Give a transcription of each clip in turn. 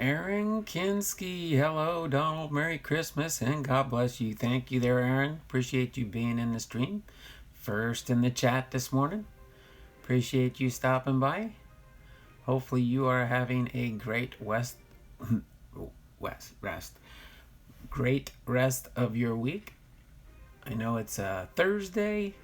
Aaron Kinski. Hello, Donald. Merry Christmas and God bless you. Thank you there, Aaron. Appreciate you being in the stream. First in the chat this morning. Appreciate you stopping by. Hopefully you are having a great great rest of your week. I know it's a Thursday.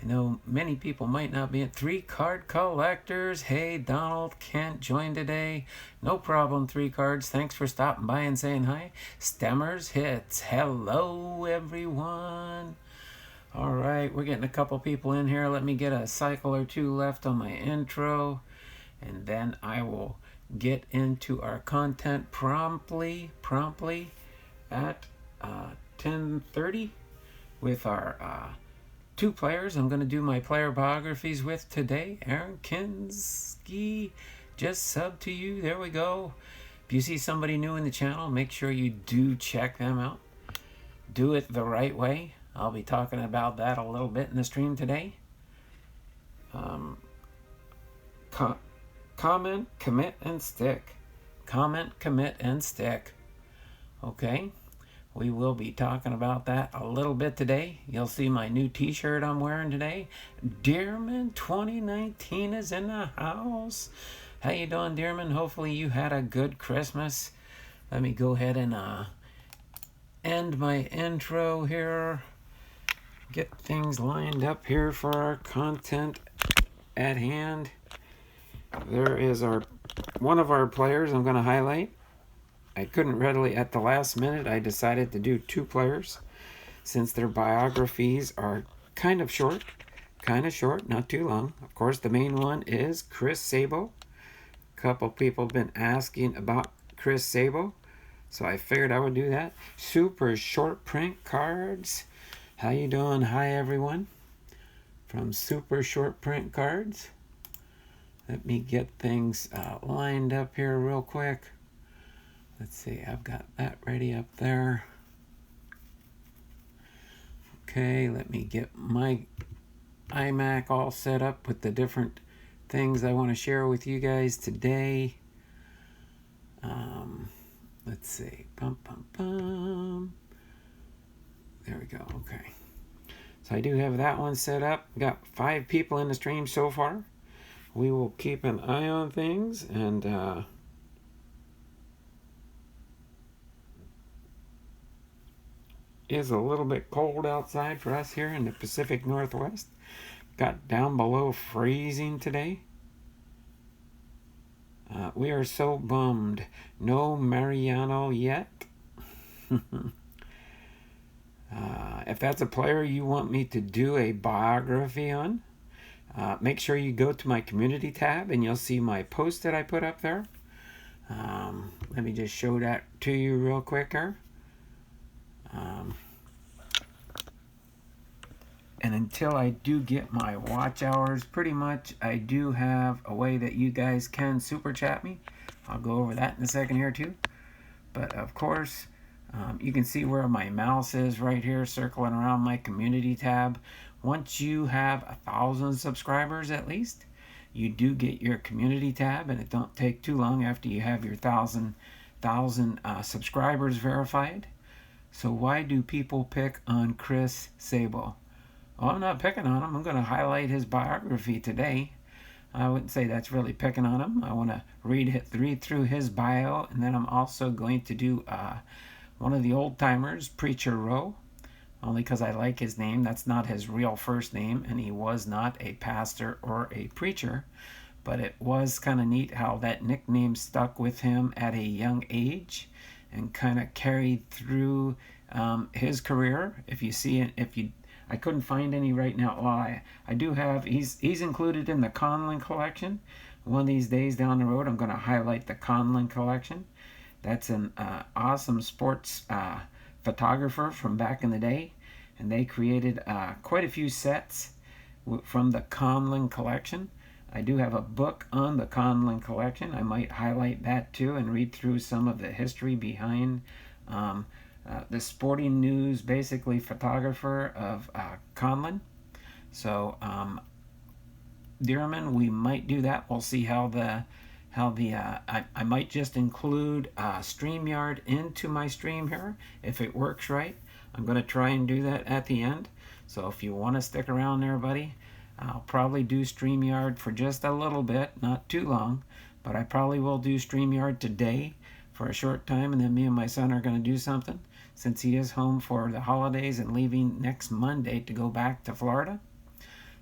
I know many people might not be at 3-card collectors. Hey, Donald can't join today. No problem, 3 cards. Thanks for stopping by and saying hi. Stemmers Hits. Hello, everyone. All right, we're getting a couple people in here. Let me get a cycle or two left on my intro, and then I will get into our content promptly at 10:30 with our 2 players I'm going to do my player biographies with today. Aaron Kinski, just sub to you. There we go. If you see somebody new in the channel, make sure you do check them out. Do it the right way. I'll be talking about that a little bit in the stream today. Comment, commit, and stick. Comment, commit, and stick. Okay. We will be talking about that a little bit today. You'll see my new t-shirt I'm wearing today. Dearman 2019 is in the house. How you doing, Dearman? Hopefully you had a good Christmas. Let me go ahead and end my intro here. Get things lined up here for our content at hand. There is one of our players I'm going to highlight. I couldn't readily, at the last minute, I decided to do 2 players since their biographies are kind of short, not too long. Of course, the main one is Chris Sabo. A couple people have been asking about Chris Sabo, so I figured I would do that. Super short print cards. How you doing? Hi, everyone. From Super Short Print Cards. Let me get things lined up here real quick. Let's see, I've got that ready up there. Okay, let me get my iMac all set up with the different things I want to share with you guys today. Let's see. There we go, okay. So I do have that one set up. Got 5 people in the stream so far. We will keep an eye on things and is a little bit cold outside for us here in the Pacific Northwest. Got down below freezing today. We are so bummed. No Mariano yet. If that's a player you want me to do a biography on, make sure you go to my community tab and you'll see my post that I put up there. Let me just show that to you real quick here. And until I do get my watch hours, pretty much I do have a way that you guys can super chat me. I'll go over that in a second here too. But of course, you can see where my mouse is right here circling around my community tab. Once you have 1,000 subscribers at least, you do get your community tab, and it don't take too long after you have your 1,000 subscribers verified. So why do people pick on Chris Sabo? Well, I'm not picking on him. I'm going to highlight his biography today. I wouldn't say that's really picking on him. I want to read through his bio, and then I'm also going to do one of the old timers, Preacher Rowe, only because I like his name. That's not his real first name, and he was not a pastor or a preacher, but it was kind of neat how that nickname stuck with him at a young age and kind of carried through his career. If you see it, I couldn't find any right now. Well, I do have, he's included in the Conlon collection. One of these days down the road, I'm going to highlight the Conlon collection. That's an awesome sports photographer from back in the day. And they created quite a few sets from the Conlon collection. I do have a book on the Conlon collection. I might highlight that too and read through some of the history behind the sporting news, basically photographer of Conlon. So Dearman, we might do that. We'll see how the how I might just include StreamYard into my stream here if it works right. I'm going to try and do that at the end. So if you want to stick around there, buddy, I'll probably do StreamYard for just a little bit, not too long, but I probably will do StreamYard today for a short time, and then me and my son are going to do something since he is home for the holidays and leaving next Monday to go back to Florida.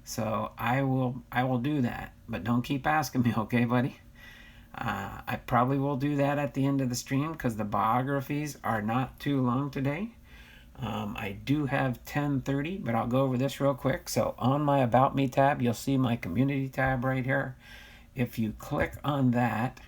So I will do that, but don't keep asking me, okay, buddy? I probably will do that at the end of the stream because the biographies are not too long today. I do have 10:30, but I'll go over this real quick. So on my About Me tab, you'll see my Community tab right here. If you click on that,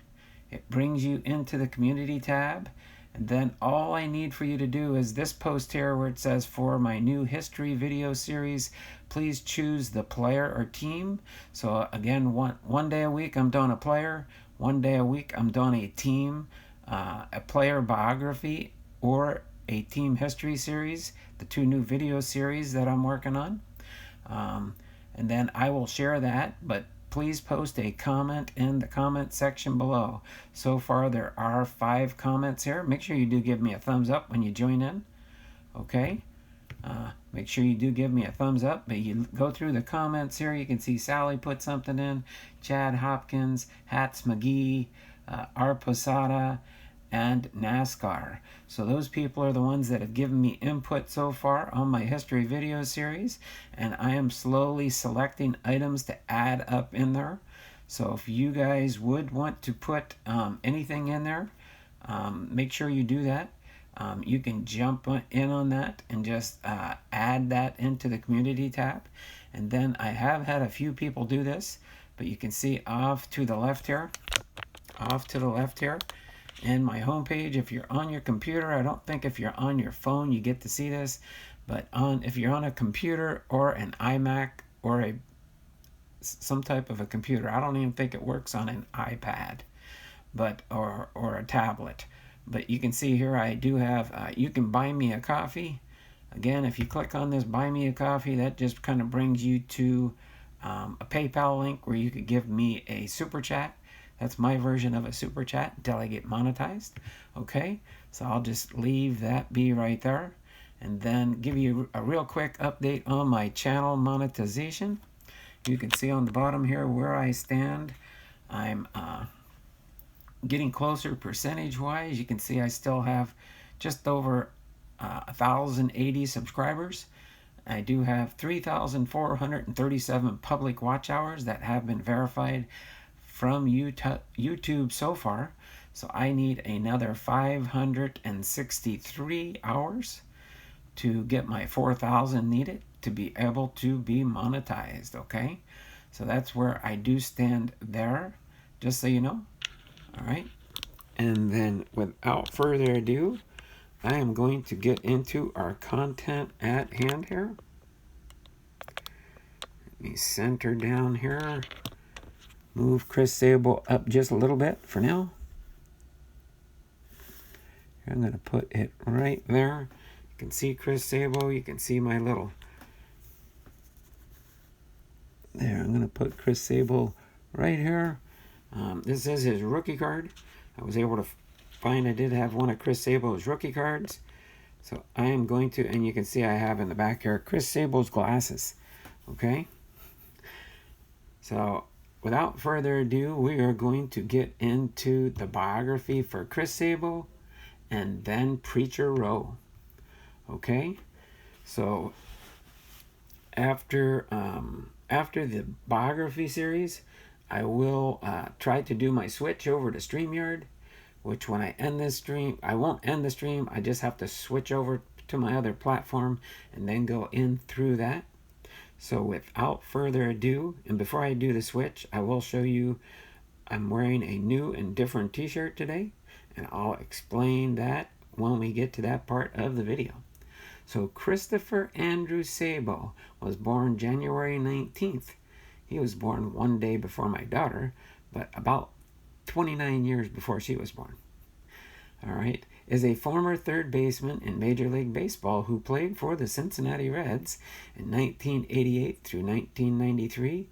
it brings you into the Community tab. And then all I need for you to do is this post here where it says, for my new history video series, please choose the player or team. So again, one day a week I'm doing a player, one day a week I'm doing a team, a player biography, or a team history series, the two new video series that I'm working on. And then I will share that, but please post a comment in the comment section below. So far there are 5 comments here. Make sure you do give me a thumbs up when you join in. Okay? Make sure you do give me a thumbs up. But you go through the comments here, you can see Sally put something in, Chad Hopkins, Hats McGee, R. Posada, and NASCAR. So those people are the ones that have given me input so far on my history video series, and I am slowly selecting items to add up in there. So if you guys would want to put anything in there, make sure you do that. You can jump in on that and just add that into the Community tab. And then I have had a few people do this, but you can see off to the left here, in my homepage, if you're on your computer, I don't think if you're on your phone you get to see this, but if you're on a computer or an iMac or some type of a computer, I don't even think it works on an iPad, but or a tablet. But you can see here I do have, you can buy me a coffee. Again, if you click on this buy me a coffee, that just kind of brings you to a PayPal link where you could give me a super chat. That's my version of a super chat until I get monetized. Okay, so I'll just leave that be right there, and then give you a real quick update on my channel monetization. You can see on the bottom here where I stand. I'm getting closer percentage wise. You can see I still have just over 1,080 subscribers. I do have 3,437 public watch hours that have been verified from YouTube so far. So I need another 563 hours to get my 4,000 needed to be able to be monetized. Okay, so that's where I do stand there, just so you know. All right, and then without further ado, I am going to get into our content at hand here. Let me center down here. Move Chris Sabo up just a little bit for now. I'm going to put it right there. You can see Chris Sabo. You can see my little... There, I'm going to put Chris Sabo right here. This is his rookie card. I was able to find I did have one of Chris Sabo's rookie cards. So I am going to, and you can see I have in the back here, Chris Sabo's glasses. Okay? So without further ado, we are going to get into the biography for Chris Sabo and then Preacher Row. Okay? So after the biography series, I will try to do my switch over to StreamYard, which when I end this stream, I won't end the stream, I just have to switch over to my other platform and then go in through that. So without further ado, and before I do the switch, I will show you I'm wearing a new and different t-shirt today, and I'll explain that when we get to that part of the video. So Christopher Andrew Sabo was born January 19th. He was born one day before my daughter, but about 29 years before she was born. All right, is a former third baseman in Major League Baseball who played for the Cincinnati Reds in 1988 through 1993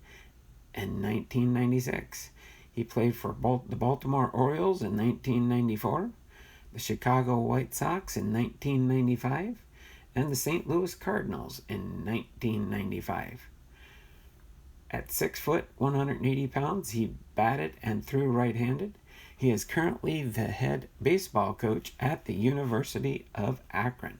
and 1996. He played for the Baltimore Orioles in 1994, the Chicago White Sox in 1995, and the St. Louis Cardinals in 1995. At 6 foot, 180 pounds, he batted and threw right-handed. He is currently the head baseball coach at the University of Akron.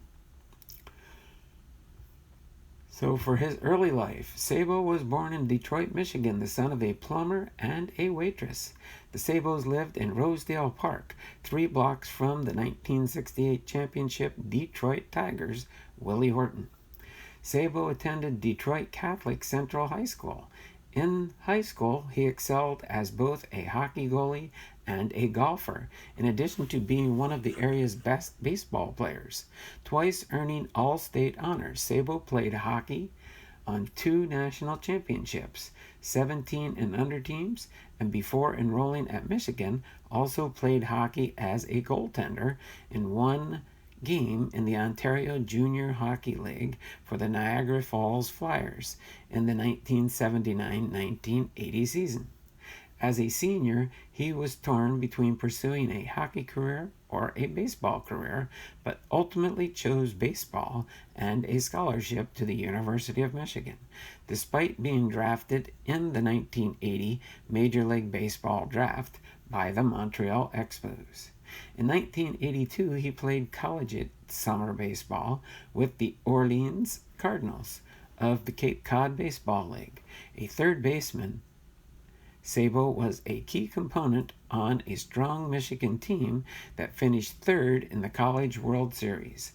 So for his early life, Sabo was born in Detroit, Michigan, the son of a plumber and a waitress. The Sabos lived in Rosedale Park, 3 blocks from the 1968 championship Detroit Tigers' Willie Horton. Sabo attended Detroit Catholic Central High School. In high school, he excelled as both a hockey goalie and a golfer, in addition to being one of the area's best baseball players. Twice earning all-state honors, Sabo played hockey on 2 national championships, 17 and under teams, and before enrolling at Michigan, also played hockey as a goaltender in 1 game in the Ontario Junior Hockey League for the Niagara Falls Flyers in the 1979-1980 season. As a senior, he was torn between pursuing a hockey career or a baseball career, but ultimately chose baseball and a scholarship to the University of Michigan, despite being drafted in the 1980 Major League Baseball draft by the Montreal Expos. In 1982, he played collegiate summer baseball with the Orleans Cardinals of the Cape Cod Baseball League. A third baseman, Sabo was a key component on a strong Michigan team that finished 3rd in the College World Series.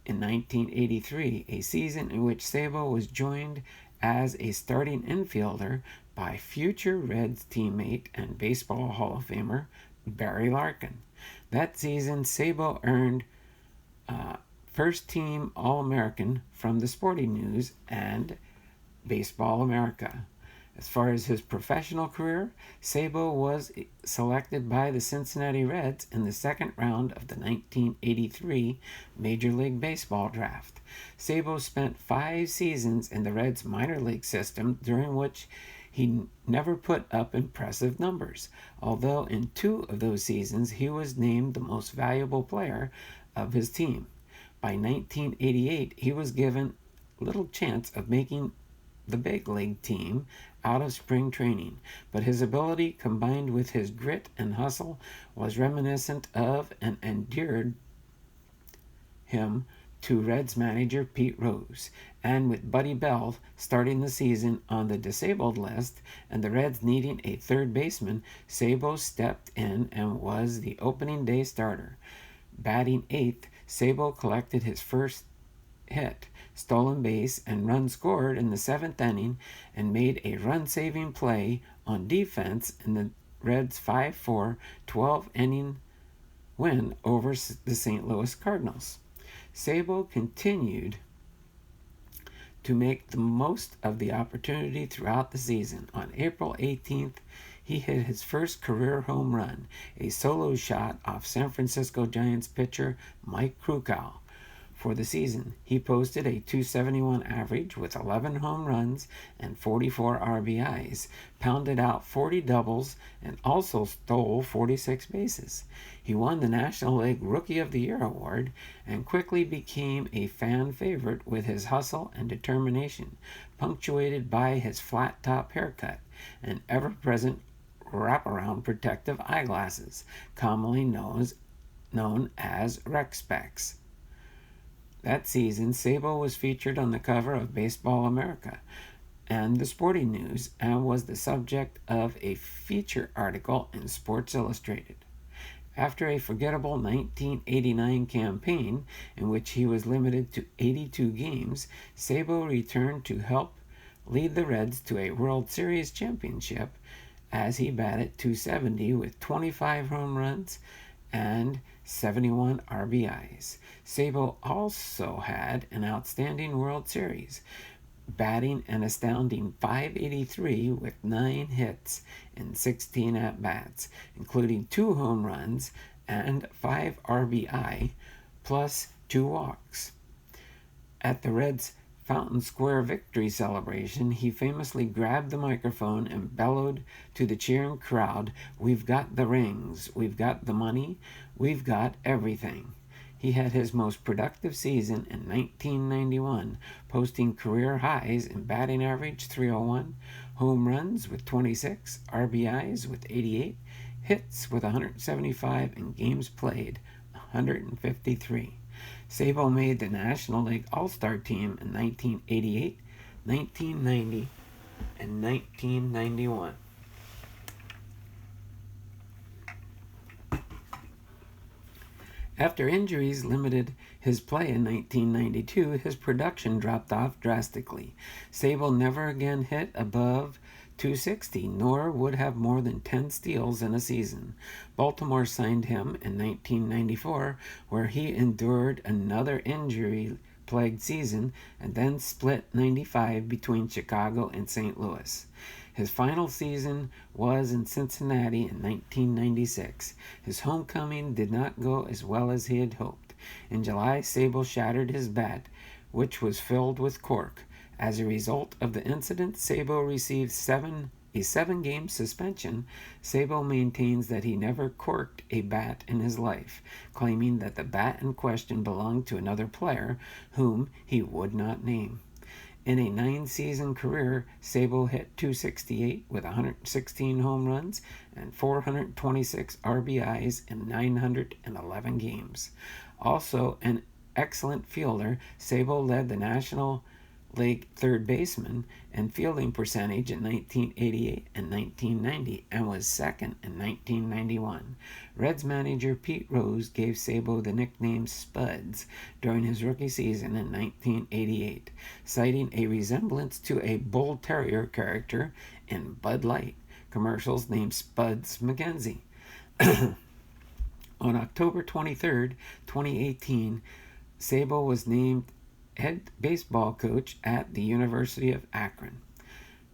In 1983, a season in which Sabo was joined as a starting infielder by future Reds teammate and Baseball Hall of Famer Barry Larkin. That season, Sabo earned First Team All-American from the Sporting News and Baseball America. As far as his professional career, Sabo was selected by the Cincinnati Reds in the 2nd round of the 1983 Major League Baseball draft. Sabo spent 5 seasons in the Reds minor league system, during which he never put up impressive numbers, although in 2 of those seasons he was named the most valuable player of his team. By 1988, he was given little chance of making the big league team out of spring training, but his ability combined with his grit and hustle was reminiscent of and endeared him to Reds manager Pete Rose. And with Buddy Bell starting the season on the disabled list and the Reds needing a third baseman, Sabo stepped in and was the opening day starter. Batting 8th, Sabo collected his first hit, stolen base, and run scored in the 7th inning and made a run-saving play on defense in the Reds' 5-4 12-inning win over the St. Louis Cardinals. Sabo continued to make the most of the opportunity throughout the season. On April 18th, he hit his first career home run, a solo shot off San Francisco Giants pitcher Mike Krukow. For the season, he posted a .271 average with 11 home runs and 44 RBIs, pounded out 40 doubles, and also stole 46 bases. He won the National League Rookie of the Year award and quickly became a fan favorite with his hustle and determination, punctuated by his flat-top haircut and ever-present wraparound protective eyeglasses, commonly known as rec specs. That season, Sabo was featured on the cover of Baseball America and the Sporting News and was the subject of a feature article in Sports Illustrated. After a forgettable 1989 campaign in which he was limited to 82 games, Sabo returned to help lead the Reds to a World Series championship as he batted .270 with 25 home runs and 71 RBIs. Sabo also had an outstanding World Series, batting an astounding .583 with 9 hits in 16 at-bats, including 2 home runs and 5 RBI, plus 2 walks. At the Reds' Fountain Square victory celebration, he famously grabbed the microphone and bellowed to the cheering crowd, "We've got the rings, we've got the money, we've got everything." He had his most productive season in 1991, posting career highs in batting average 301, home runs with 26, RBIs with 88, hits with 175, and games played 153. Sabo made the National League All-Star team in 1988, 1990, and 1991. After injuries limited his play in 1992, his production dropped off drastically. Sabo never again hit above .260, nor would have more than 10 steals in a season. Baltimore signed him in 1994, where he endured another injury-plagued season and then split 95 between Chicago and St. Louis. His final season was in Cincinnati in 1996. His homecoming did not go as well as he had hoped. In July, Sabo shattered his bat, which was filled with cork. As a result of the incident, Sabo received a seven-game suspension. Sabo maintains that he never corked a bat in his life, claiming that the bat in question belonged to another player whom he would not name. In a 9-season career, Sabo hit .268 with 116 home runs and 426 RBIs in 911 games. Also an excellent fielder, Sabo led the National League third baseman and fielding percentage in 1988 and 1990 and was second in 1991. Reds manager Pete Rose gave Sabo the nickname Spuds during his rookie season in 1988, citing a resemblance to a Bull Terrier character in Bud Light commercials named Spuds McKenzie. On October 23, 2018, Sabo was named head baseball coach at the University of Akron.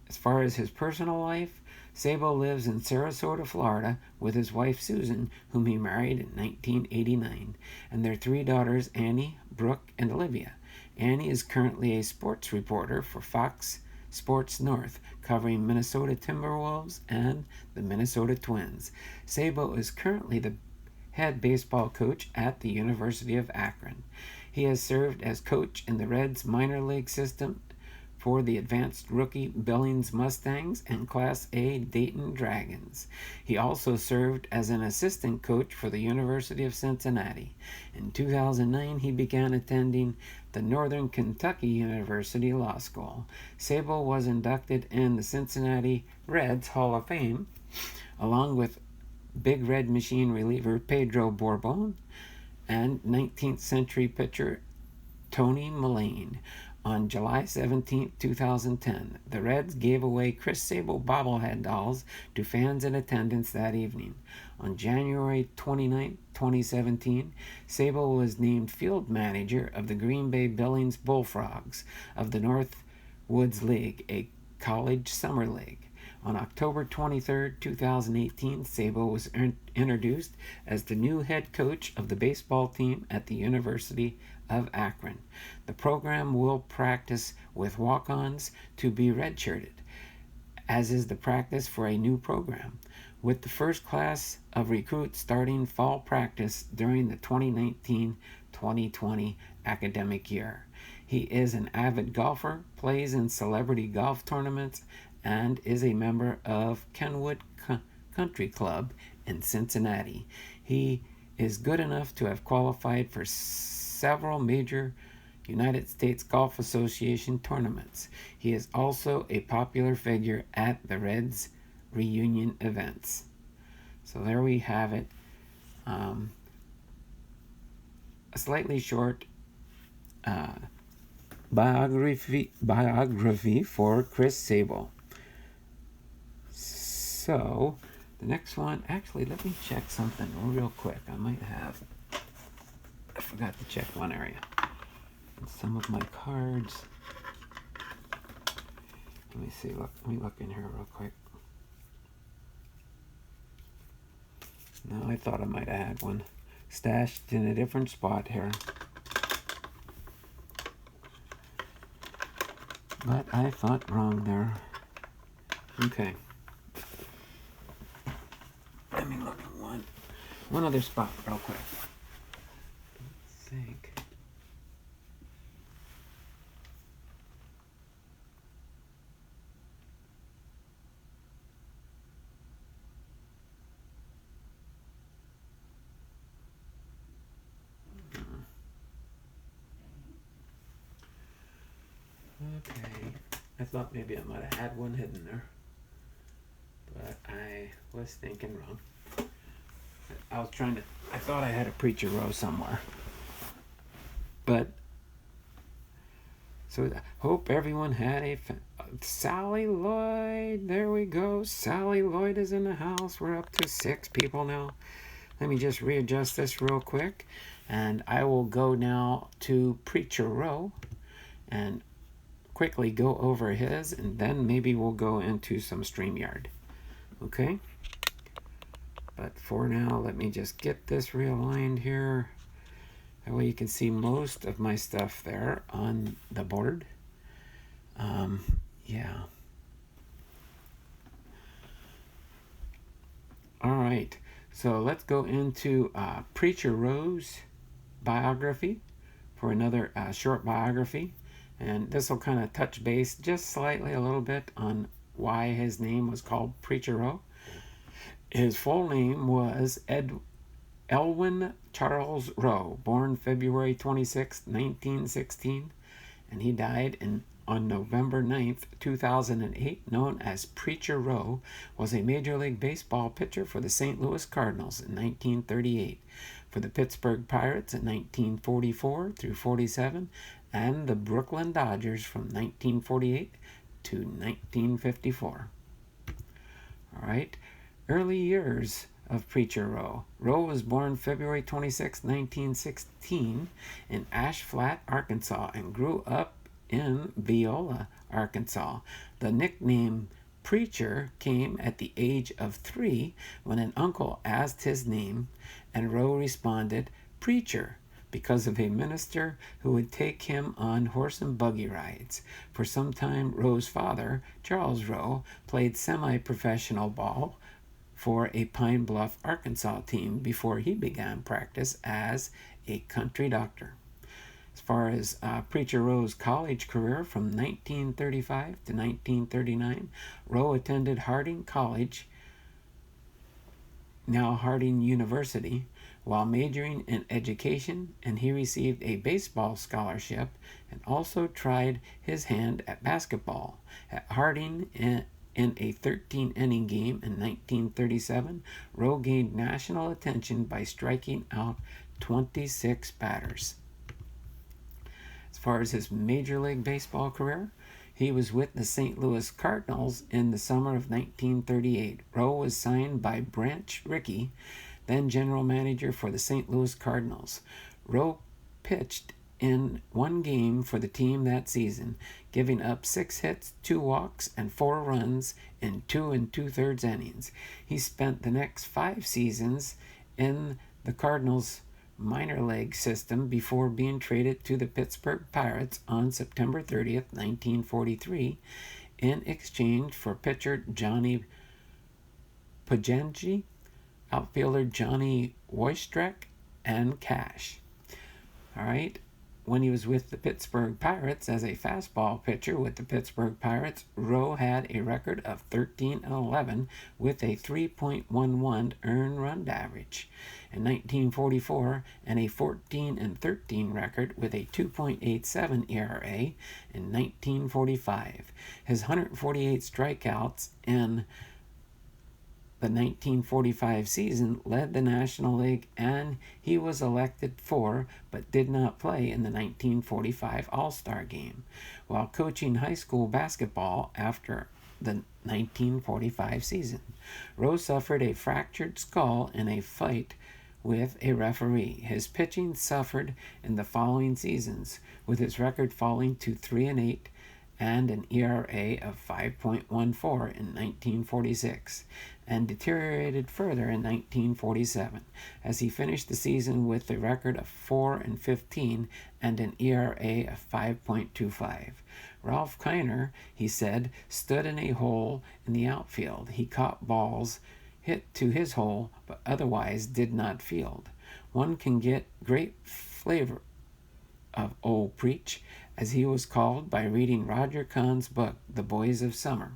As far as his personal life, Sabo lives in Sarasota, Florida, with his wife Susan, whom he married in 1989, and their 3 daughters, Annie, Brooke, and Olivia. Annie is currently a sports reporter for Fox Sports North, covering Minnesota Timberwolves and the Minnesota Twins. Sabo is currently the head baseball coach at the University of Akron. He has served as coach in the Reds minor league system for the advanced rookie Billings Mustangs and Class A Dayton Dragons. He also served as an assistant coach for the University of Cincinnati. In 2009, he began attending the Northern Kentucky University Law School. Sabo was inducted in the Cincinnati Reds Hall of Fame, along with Big Red Machine reliever Pedro Borbon and 19th century pitcher Tony Mullane. On July 17, 2010, the Reds gave away Chris Sabo bobblehead dolls to fans in attendance that evening. On January 29, 2017, Sabo was named field manager of the Green Bay Billings Bullfrogs of the Northwoods League, a college summer league. On October 23, 2018, Sabo was introduced as the new head coach of the baseball team at the University of Akron. The program will practice with walk-ons to be redshirted, as is the practice for a new program, with the first class of recruits starting fall practice during the 2019-2020 academic year. He is an avid golfer, plays in celebrity golf tournaments, and is a member of Kenwood Country Club in Cincinnati. He is good enough to have qualified for several major United States Golf Association tournaments. He is also a popular figure at the Reds reunion events. So there we have it. A slightly short biography for Chris Sabo. So, the next one, actually, let me check something real quick. I forgot to check one area. Some of my cards. Let me see, let me look in here real quick. No, I thought I might have had one stashed in a different spot here. But I thought wrong there. Okay. Let me look at one other spot real quick. I think. Okay. I thought maybe I might have had one hidden there. But I was thinking wrong. I thought I had a Preacher Row somewhere. But, so hope everyone had Sally Lloyd, there we go. Sally Lloyd is in the house. We're up to 6 people now. Let me just readjust this real quick. And I will go now to Preacher Row and quickly go over his, and then maybe we'll go into some StreamYard. Okay? But for now, let me just get this realigned here. That way you can see most of my stuff there on the board. Yeah. All right. So let's go into Preacher Row's biography for another short biography. And this will kind of touch base just slightly a little bit on why his name was called Preacher Row. His full name was Elwin Charles Rowe, born February 26, 1916, and he died on November 9th, 2008, known as Preacher Rowe, was a Major League Baseball pitcher for the St. Louis Cardinals in 1938, for the Pittsburgh Pirates in 1944 through 47, and the Brooklyn Dodgers from 1948 to 1954. All right. Early years of Preacher Rowe. Rowe was born February 26, 1916 in Ash Flat, Arkansas, and grew up in Viola, Arkansas. The nickname Preacher came at the age of 3 when an uncle asked his name, and Rowe responded, Preacher, because of a minister who would take him on horse and buggy rides. For some time, Rowe's father, Charles Rowe, played semi-professional ball for a Pine Bluff, Arkansas team before he began practice as a country doctor. As far as Preacher Rowe's college career from 1935 to 1939, Rowe attended Harding College, now Harding University, while majoring in education, and he received a baseball scholarship and also tried his hand at basketball. At Harding, in a 13-inning game in 1937, Rowe gained national attention by striking out 26 batters. As far as his Major League Baseball career, he was with the St. Louis Cardinals in the summer of 1938. Rowe was signed by Branch Rickey, then general manager for the St. Louis Cardinals. Rowe pitched in 1 game for the team that season, giving up 6 hits, 2 walks, and 4 runs in 2 2/3 innings. He spent the next 5 seasons in the Cardinals' minor league system before being traded to the Pittsburgh Pirates on September 30th, 1943, in exchange for pitcher Johnny Pujanji, outfielder Johnny Woystrek, and cash. All right. When he was with the Pittsburgh Pirates as a fastball pitcher with the Pittsburgh Pirates, Rowe had a record of 13-11 with a 3.11 earned run average in 1944 and a 14-13 record with a 2.87 ERA in 1945. His 148 strikeouts in the 1945 season led the National League, and he was elected for but did not play in the 1945 All-Star Game while coaching high school basketball after the 1945 season. Rowe suffered a fractured skull in a fight with a referee. His pitching suffered in the following seasons, with his record falling to 3-8 and an ERA of 5.14 in 1946, and deteriorated further in 1947 as he finished the season with a record of 4-15 and an ERA of 5.25. Ralph Kiner, he said, stood in a hole in the outfield. He caught balls hit to his hole, but otherwise did not field. One can get great flavor of Old Preach, as he was called, by reading Roger Kahn's book, The Boys of Summer.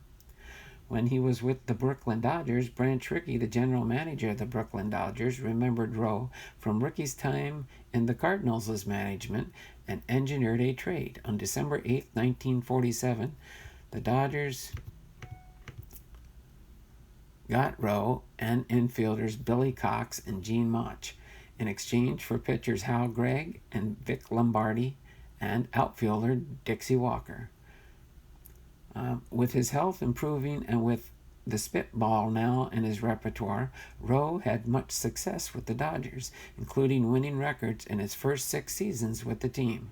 When he was with the Brooklyn Dodgers, Branch Rickey, the general manager of the Brooklyn Dodgers, remembered Rowe from Rickey's time in the Cardinals' management and engineered a trade. On December 8, 1947, the Dodgers got Rowe and infielders Billy Cox and Gene Mauch in exchange for pitchers Hal Gregg and Vic Lombardi and outfielder Dixie Walker. With his health improving and with the spitball now in his repertoire, Rowe had much success with the Dodgers, including winning records in his first 6 seasons with the team.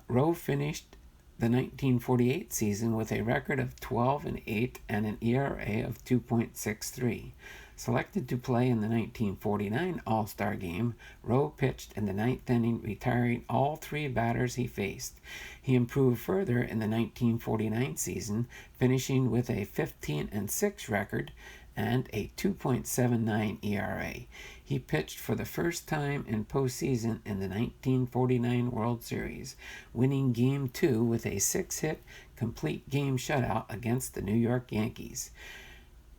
Rowe finished the 1948 season with a record of 12-8 and an ERA of 2.63. Selected to play in the 1949 All-Star Game, Rowe pitched in the 9th inning, retiring all 3 batters he faced. He improved further in the 1949 season, finishing with a 15-6 record and a 2.79 ERA. He pitched for the first time in postseason in the 1949 World Series, winning Game 2 with a 6-hit complete game shutout against the New York Yankees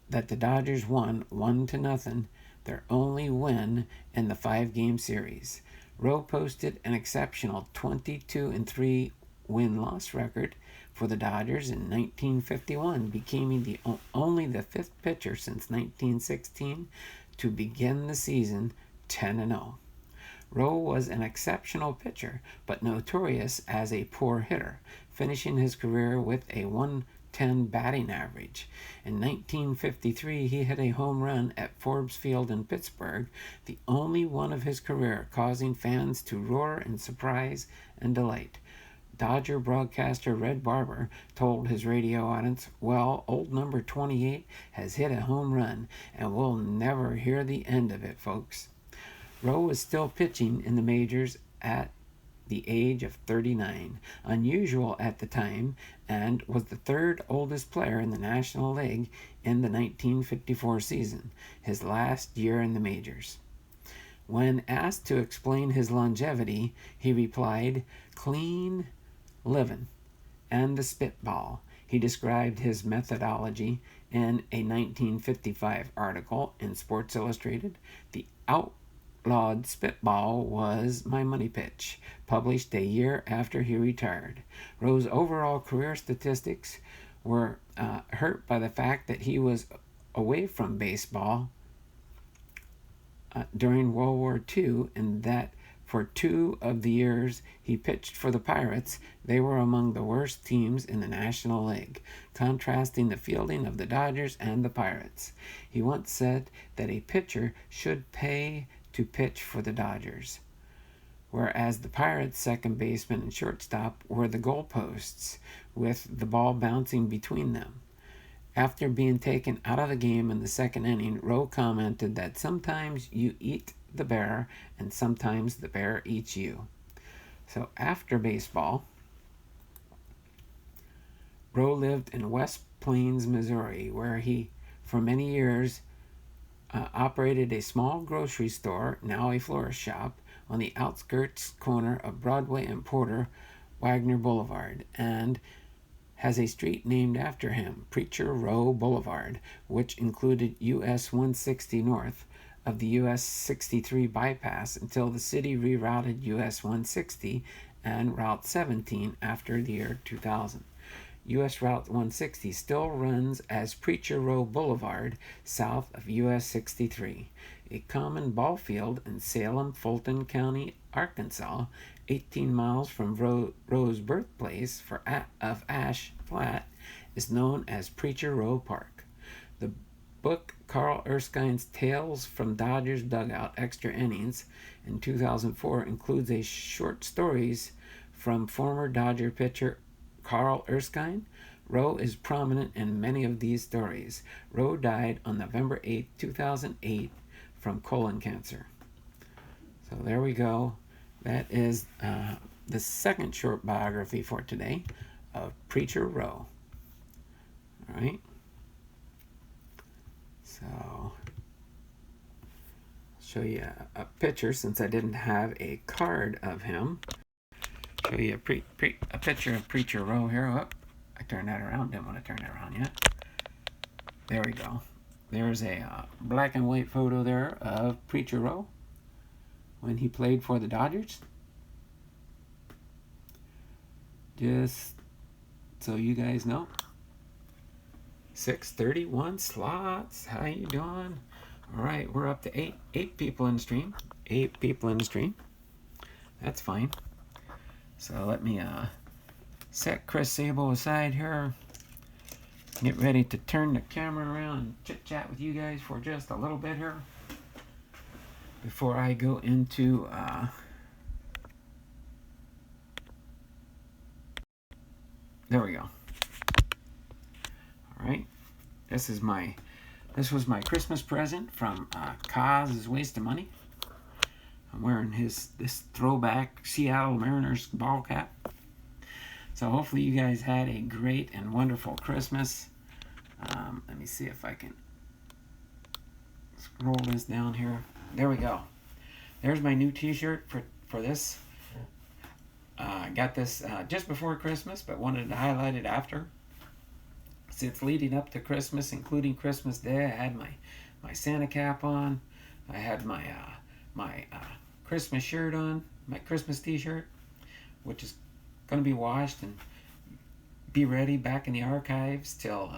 that the Dodgers won 1-0, their only win in the 5-game series. Rowe posted an exceptional 22-3 win-loss record for the Dodgers in 1951, becoming only the 5th pitcher since 1916 to begin the season 10-0. Rowe was an exceptional pitcher, but notorious as a poor hitter, finishing his career with a 110 batting average. In 1953, he hit a home run at Forbes Field in Pittsburgh, the only one of his career, causing fans to roar in surprise and delight. Dodger broadcaster Red Barber told his radio audience, "Well, old number 28 has hit a home run, and we'll never hear the end of it, folks." Rowe was still pitching in the majors at the age of 39, unusual at the time, and was the 3rd oldest player in the National League in the 1954 season, his last year in the majors. When asked to explain his longevity, he replied, "Clean living and the spitball." He described his methodology in a 1955 article in Sports Illustrated. "The outlawed spitball was my money pitch," published a year after he retired. Rowe's overall career statistics were hurt by the fact that he was away from baseball during World War II, and that for 2 of the years he pitched for the Pirates, they were among the worst teams in the National League, contrasting the fielding of the Dodgers and the Pirates. He once said that a pitcher should pay to pitch for the Dodgers, whereas the Pirates' second baseman and shortstop were the goalposts, with the ball bouncing between them. After being taken out of the game in the 2nd inning, Rowe commented that sometimes you eat the bear and sometimes the bear eats you. So after baseball, Rowe lived in West Plains, Missouri, where he for many years operated a small grocery store, now a florist shop, on the outskirts corner of Broadway and Porter Wagner Boulevard, and has a street named after him, Preacher Rowe Boulevard, which included US 160 north of the US 63 bypass until the city rerouted US 160 and Route 17 after the year 2000. US Route 160 still runs as Preacher Rowe Boulevard south of US 63, a common ball field in Salem, Fulton County, Arkansas, 18 miles from Rowe's birthplace of Ash Flat, is known as Preacher Rowe Park. The book Carl Erskine's Tales from Dodgers Dugout Extra Innings in 2004 includes a short stories from former Dodger pitcher Carl Erskine. Rowe is prominent in many of these stories. Rowe died on November 8, 2008 from colon cancer. So there we go. That is the second short biography for today of Preacher Rowe. All right. So I'll show you a picture since I didn't have a card of him. Show you a picture of Preacher Rowe here. Oh, I turned that around. Didn't want to turn that around yet. There we go. There's a black and white photo there of Preacher Rowe when he played for the Dodgers. Just so you guys know. 631 slots. How you doing? All right, we're up to eight people in the stream. 8 people in the stream. That's fine. So let me set Chris Sabo aside here. Get ready to turn the camera around and chit chat with you guys for just a little bit here before I go into there we go. All right, this was my Christmas present from Kaz's Waste of Money. I'm wearing this throwback Seattle Mariners ball cap. So hopefully you guys had a great and wonderful Christmas. Let me see if I can scroll this down here. There we go. There's my new t-shirt for this. I got this just before Christmas, but wanted to highlight it after. Since leading up to Christmas, including Christmas Day, I had my Santa cap on. I had my Christmas shirt on, my Christmas t-shirt, which is going to be washed and be ready back in the archives till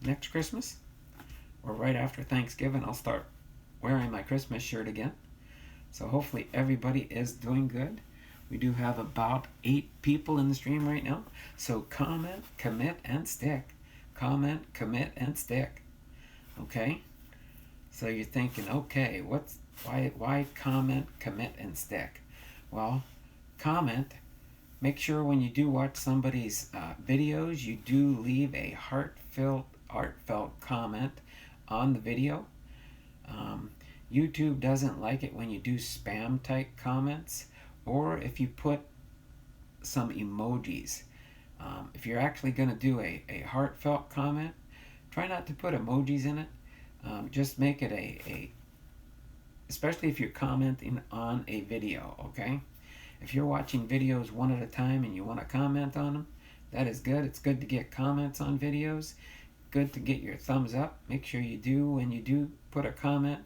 next Christmas, or right after Thanksgiving. I'll start wearing my Christmas shirt again. So hopefully everybody is doing good. We do have about 8 people in the stream right now. So comment, commit, and stick. Comment, commit, and stick. Okay? So you're thinking, okay, why comment, commit, and stick? Well, comment. Make sure when you do watch somebody's videos, you do leave a heartfelt comment on the video. YouTube doesn't like it when you do spam type comments, or if you put some emojis. If you're actually going to do a heartfelt comment, try not to put emojis in it. Just make it especially if you're commenting on a video, okay? If you're watching videos one at a time and you want to comment on them, that is good. It's good to get comments on videos. Good to get your thumbs up. Make sure you do, when you do put a comment,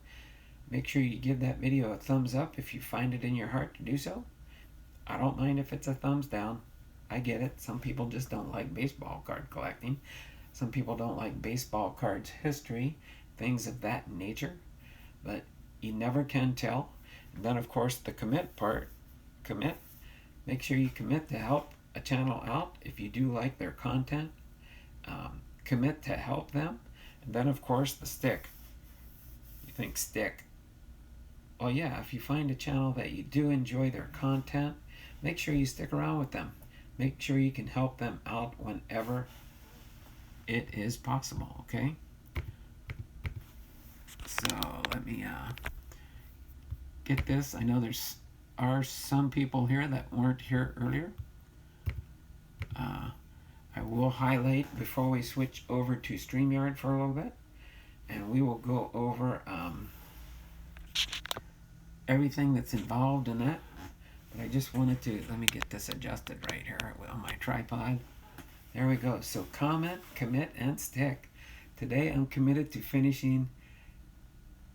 make sure you give that video a thumbs up if you find it in your heart to do so. I don't mind if it's a thumbs down. I get it. Some people just don't like baseball card collecting. Some people don't like baseball cards history, things of that nature. But you never can tell. And then, of course, the commit part. Commit. Make sure you commit to help a channel out if you do like their content. Commit to help them. And then, of course, the stick. You think stick. Oh yeah, if you find a channel that you do enjoy their content, make sure you stick around with them. Make sure you can help them out whenever it is possible, okay? So let me get this. I know are some people here that weren't here earlier. I will highlight before we switch over to StreamYard for a little bit, and we will go over everything that's involved in that. But I just wanted to, let me get this adjusted right here on my tripod. There we go. So comment, commit, and stick. Today I'm committed to finishing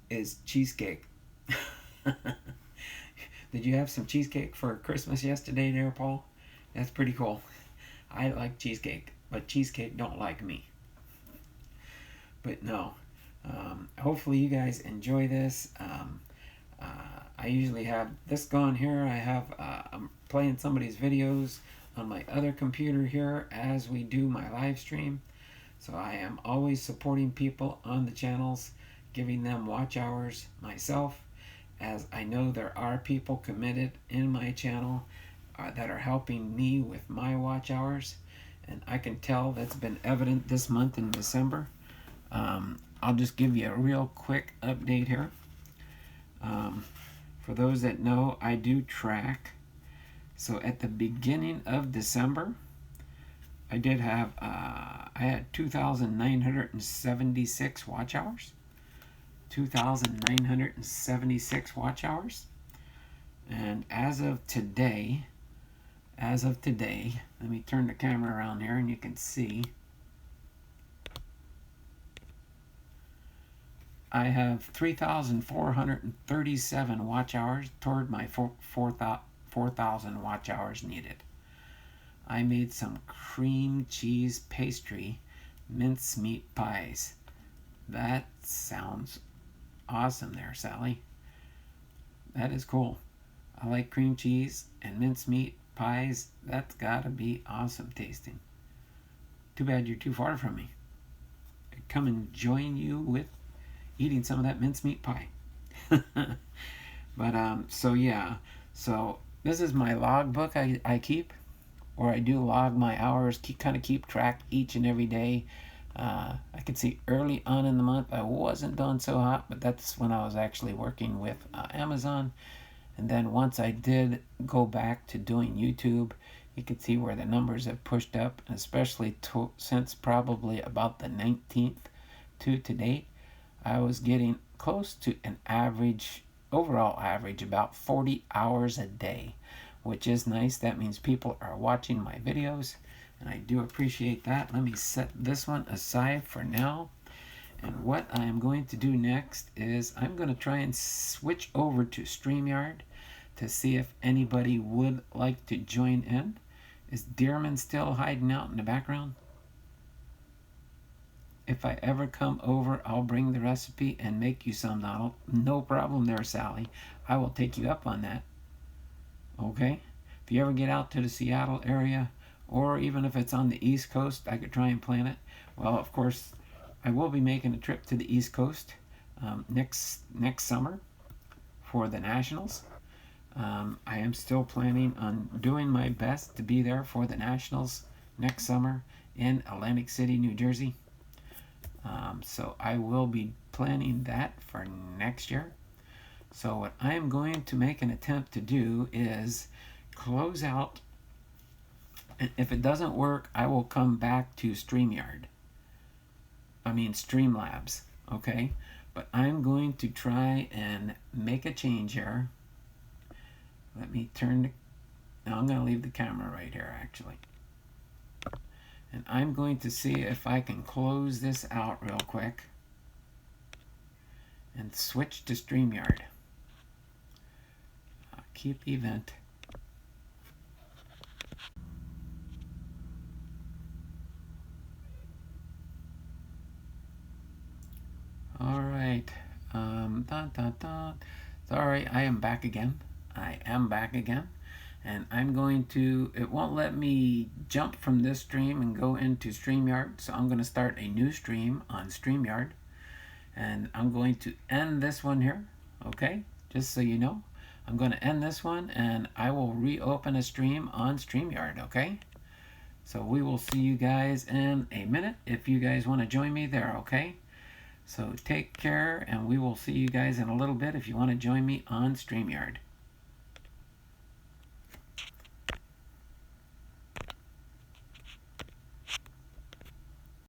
is cheesecake. Did you have some cheesecake for Christmas yesterday there, Paul? That's pretty cool. I like cheesecake, but cheesecake don't like me. But no, hopefully you guys enjoy this. I usually have this going here. I'm playing somebody's videos on my other computer here as we do my live stream. So I am always supporting people on the channels, giving them watch hours myself, as I know there are people committed in my channel, that are helping me with my watch hours, and I can tell that's been evident this month in December. I'll just give you a real quick update here. For those that know, I do track. So at the beginning of December, I did have I had 2,976 watch hours. 2,976 watch hours. And as of today, let me turn the camera around here and you can see I have 3,437 watch hours toward my 4,000 watch hours needed. I made some cream cheese pastry mincemeat pies. That sounds awesome there, Sally. That is cool. I like cream cheese and mincemeat pies. That's gotta be awesome tasting. Too bad you're too far from me. I'd come and join you with eating some of that mincemeat pie. But so yeah, so this is my logbook I keep, or I do log my hours, kind of keep track each and every day. I could see early on in the month I wasn't doing so hot, but that's when I was actually working with Amazon. And then once I did go back to doing YouTube, you can see where the numbers have pushed up, especially since probably about the 19th to date. I was getting close to an average, overall average, about 40 hours a day, which is nice. That means people are watching my videos, and I do appreciate that. Let me set this one aside for now. And what I am going to do next is I'm going to try and switch over to StreamYard to see if anybody would like to join in. Is Dearman still hiding out in the background? If I ever come over, I'll bring the recipe and make you some, Donald. No problem there, Sally. I will take you up on that. Okay? If you ever get out to the Seattle area, or even if it's on the East Coast, I could try and plan it. Well, of course, I will be making a trip to the East Coast next summer for the Nationals. I am still planning on doing my best to be there for the Nationals next summer in Atlantic City, New Jersey. So I will be planning that for next year. So what I am going to make an attempt to do is close out. If it doesn't work, I will come back to Streamlabs, okay? But I'm going to try and make a change here. Let me turn now I'm going to leave the camera right here, actually. And I'm going to see if I can close this out real quick and switch to StreamYard. Keep event. All right. Sorry, I am back again. And I'm going to, it won't let me jump from this stream and go into StreamYard, so I'm going to start a new stream on StreamYard. And I'm going to end this one here, okay? Just so you know. I'm going to end this one, and I will reopen a stream on StreamYard, okay? So we will see you guys in a minute if you guys want to join me there, okay? So take care, and we will see you guys in a little bit if you want to join me on StreamYard.